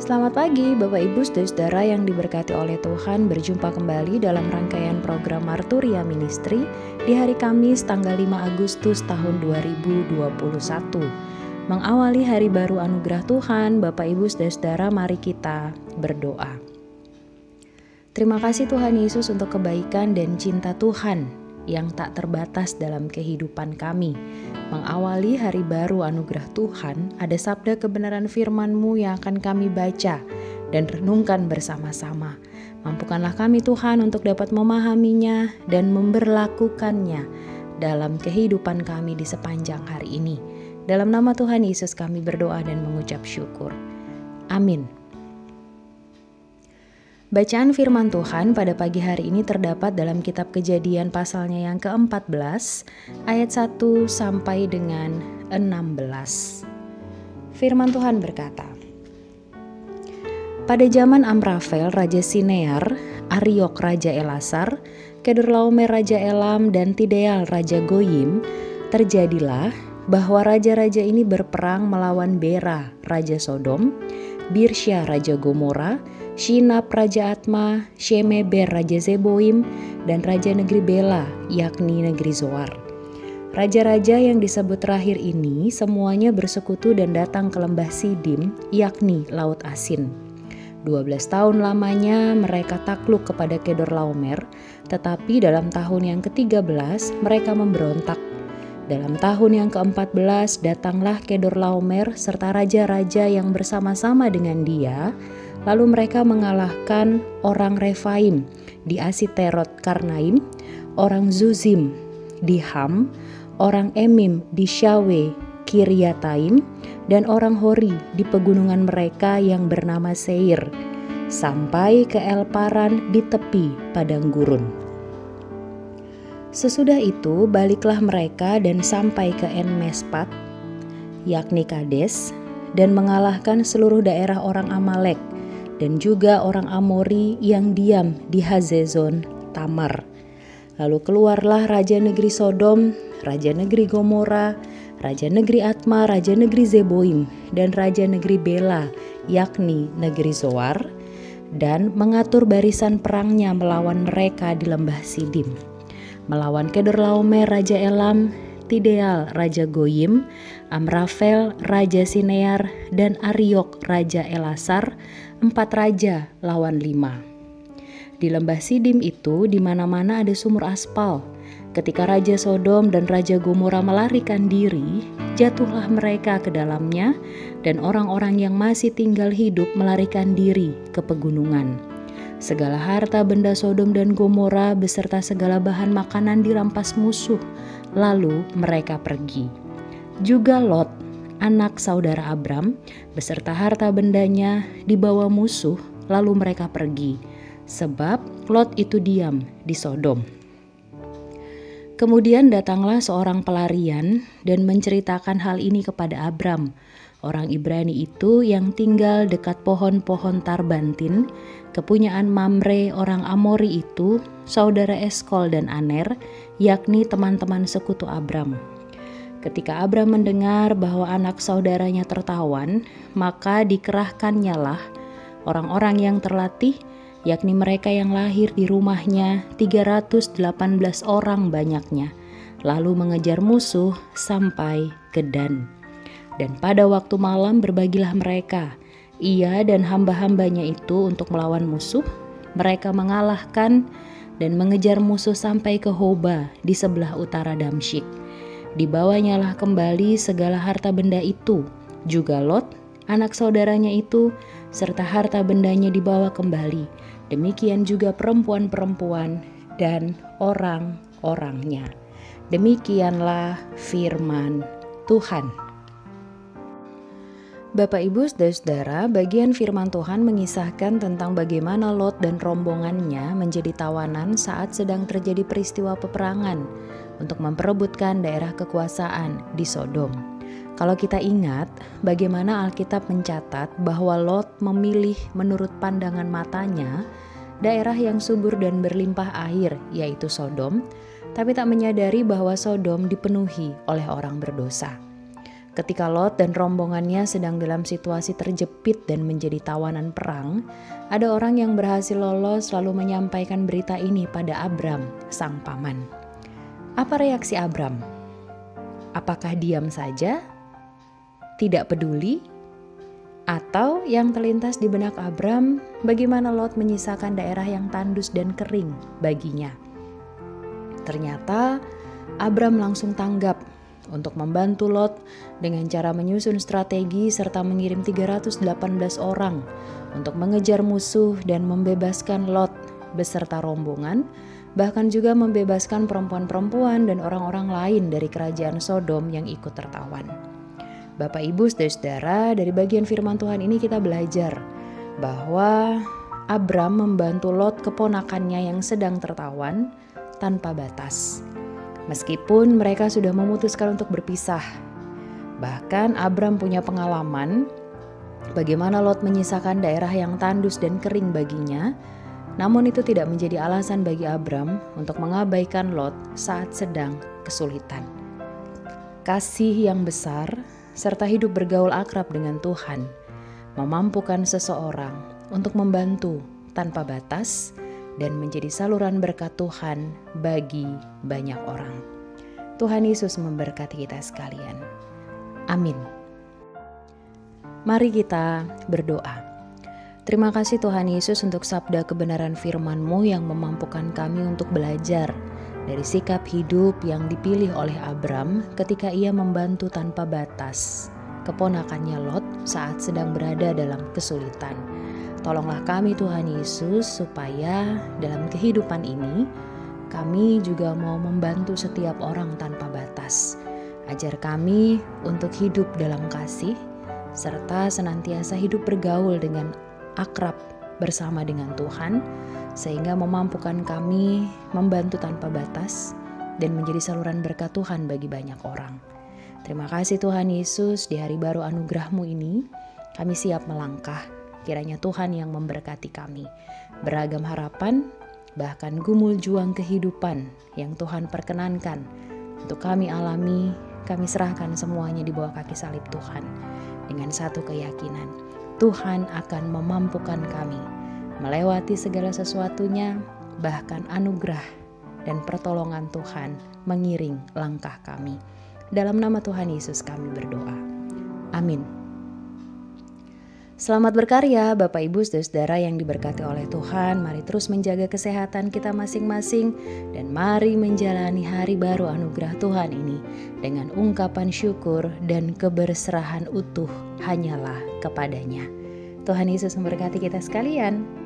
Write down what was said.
Selamat pagi Bapak Ibu Saudara yang diberkati oleh Tuhan. Berjumpa kembali dalam rangkaian program Marturia Ministry di hari Kamis tanggal 5 Agustus tahun 2021. Mengawali hari baru anugerah Tuhan, Bapak Ibu Saudara, mari kita berdoa. Terima kasih Tuhan Yesus untuk kebaikan dan cinta Tuhan yang tak terbatas dalam kehidupan kami. Mengawali hari baru anugerah Tuhan, ada sabda kebenaran firman-Mu yang akan kami baca dan renungkan bersama-sama. Mampukanlah kami Tuhan untuk dapat memahaminya dan memberlakukannya dalam kehidupan kami di sepanjang hari ini. Dalam nama Tuhan Yesus kami berdoa dan mengucap syukur. Amin. Bacaan firman Tuhan pada pagi hari ini terdapat dalam kitab Kejadian pasalnya yang ke-14 ayat 1 sampai dengan 16. Firman Tuhan berkata, pada zaman Amrafel Raja Sinear, Ariok Raja Elasar, Kedorlaomer Raja Elam, dan Tideal Raja Goyim, terjadilah bahwa raja-raja ini berperang melawan Bera Raja Sodom, Birsya Raja Gomora, Shinab Raja Atma, Shemeber Raja Zeboim, dan Raja Negeri Bela, yakni Negeri Zoar. Raja-raja yang disebut terakhir ini semuanya bersekutu dan datang ke lembah Sidim, yakni Laut Asin. 12 tahun lamanya mereka takluk kepada Kedorlaomer, tetapi dalam tahun yang ke-13 mereka memberontak. Dalam tahun yang ke-14 datanglah Kedorlaomer serta raja-raja yang bersama-sama dengan dia. Lalu mereka mengalahkan orang Refaim di Asiterot Karnaim, orang Zuzim di Ham, orang Emim di Syawe Kiryataim, dan orang Hori di pegunungan mereka yang bernama Seir, sampai ke El Paran di tepi padang gurun. Sesudah itu baliklah mereka dan sampai ke En Mespat, yakni Kades, dan mengalahkan seluruh daerah orang Amalek, dan juga orang Amori yang diam di Hazezon Tamar. Lalu keluarlah Raja Negeri Sodom, Raja Negeri Gomora, Raja Negeri Atma, Raja Negeri Zeboim, dan Raja Negeri Bela, yakni Negeri Zoar, dan mengatur barisan perangnya melawan mereka di lembah Sidim. Melawan Kedorlaomer Raja Elam, Tideal Raja Goyim, Amrafel Raja Sinear, dan Ariok Raja Elasar, 4 raja lawan 5. Di lembah Sidim itu di mana-mana ada sumur aspal. Ketika Raja Sodom dan Raja Gomora melarikan diri, jatuhlah mereka ke dalamnya, dan orang-orang yang masih tinggal hidup melarikan diri ke pegunungan. Segala harta benda Sodom dan Gomora beserta segala bahan makanan dirampas musuh, lalu mereka pergi. Juga Lot, anak saudara Abram, beserta harta bendanya dibawa musuh, lalu mereka pergi, sebab Lot itu diam di Sodom. Kemudian datanglah seorang pelarian dan menceritakan hal ini kepada Abram, orang Ibrani itu yang tinggal dekat pohon-pohon Tarbantin, kepunyaan Mamre orang Amori itu, saudara Eskol dan Aner, yakni teman-teman sekutu Abram. Ketika Abram mendengar bahwa anak saudaranya tertawan, maka dikerahkannyalah orang-orang yang terlatih, yakni mereka yang lahir di rumahnya, 318 orang banyaknya, lalu mengejar musuh sampai ke Dan. Dan pada waktu malam berbagilah mereka, ia dan hamba-hambanya itu untuk melawan musuh. Mereka mengalahkan dan mengejar musuh sampai ke Hoba di sebelah utara Damsyik. Dibawanyalah kembali segala harta benda itu, juga Lot, anak saudaranya itu, serta harta bendanya dibawa kembali. Demikian juga perempuan-perempuan dan orang-orangnya. Demikianlah firman Tuhan. Bapak Ibu Saudara, bagian firman Tuhan mengisahkan tentang bagaimana Lot dan rombongannya menjadi tawanan saat sedang terjadi peristiwa peperangan untuk memperebutkan daerah kekuasaan di Sodom. Kalau kita ingat bagaimana Alkitab mencatat bahwa Lot memilih menurut pandangan matanya daerah yang subur dan berlimpah air, yaitu Sodom, tapi tak menyadari bahwa Sodom dipenuhi oleh orang berdosa. Ketika Lot dan rombongannya sedang dalam situasi terjepit dan menjadi tawanan perang, ada orang yang berhasil lolos lalu menyampaikan berita ini pada Abram, sang paman. Apa reaksi Abram? Apakah diam saja? Tidak peduli? Atau yang terlintas di benak Abram, bagaimana Lot menyisakan daerah yang tandus dan kering baginya? Ternyata Abram langsung tanggap untuk membantu Lot dengan cara menyusun strategi serta mengirim 318 orang untuk mengejar musuh dan membebaskan Lot beserta rombongan, bahkan juga membebaskan perempuan-perempuan dan orang-orang lain dari kerajaan Sodom yang ikut tertawan. Bapak, Ibu, saudara-saudara, dari bagian firman Tuhan ini kita belajar bahwa Abram membantu Lot keponakannya yang sedang tertawan tanpa batas. Meskipun mereka sudah memutuskan untuk berpisah. Bahkan Abram punya pengalaman bagaimana Lot menyisakan daerah yang tandus dan kering baginya, namun itu tidak menjadi alasan bagi Abram untuk mengabaikan Lot saat sedang kesulitan. Kasih yang besar serta hidup bergaul akrab dengan Tuhan memampukan seseorang untuk membantu tanpa batas dan menjadi saluran berkat Tuhan bagi banyak orang. Tuhan Yesus memberkati kita sekalian. Amin. Mari kita berdoa. Terima kasih Tuhan Yesus untuk sabda kebenaran firman-Mu yang memampukan kami untuk belajar dari sikap hidup yang dipilih oleh Abram ketika ia membantu tanpa batas keponakannya Lot saat sedang berada dalam kesulitan. Tolonglah kami Tuhan Yesus supaya dalam kehidupan ini kami juga mau membantu setiap orang tanpa batas. Ajar kami untuk hidup dalam kasih serta senantiasa hidup bergaul dengan akrab bersama dengan Tuhan, sehingga memampukan kami membantu tanpa batas dan menjadi saluran berkat Tuhan bagi banyak orang. Terima kasih Tuhan Yesus, di hari baru anugerah-Mu ini kami siap melangkah. Kiranya Tuhan yang memberkati kami. Beragam harapan, bahkan gumul juang kehidupan yang Tuhan perkenankan untuk kami alami, kami serahkan semuanya di bawah kaki salib Tuhan. Dengan satu keyakinan, Tuhan akan memampukan kami melewati segala sesuatunya, bahkan anugerah dan pertolongan Tuhan mengiring langkah kami. Dalam nama Tuhan Yesus kami berdoa. Amin. Selamat berkarya Bapak Ibu saudara yang diberkati oleh Tuhan. Mari terus menjaga kesehatan kita masing-masing dan mari menjalani hari baru anugerah Tuhan ini dengan ungkapan syukur dan keberserahan utuh hanyalah kepadanya. Tuhan Yesus memberkati kita sekalian.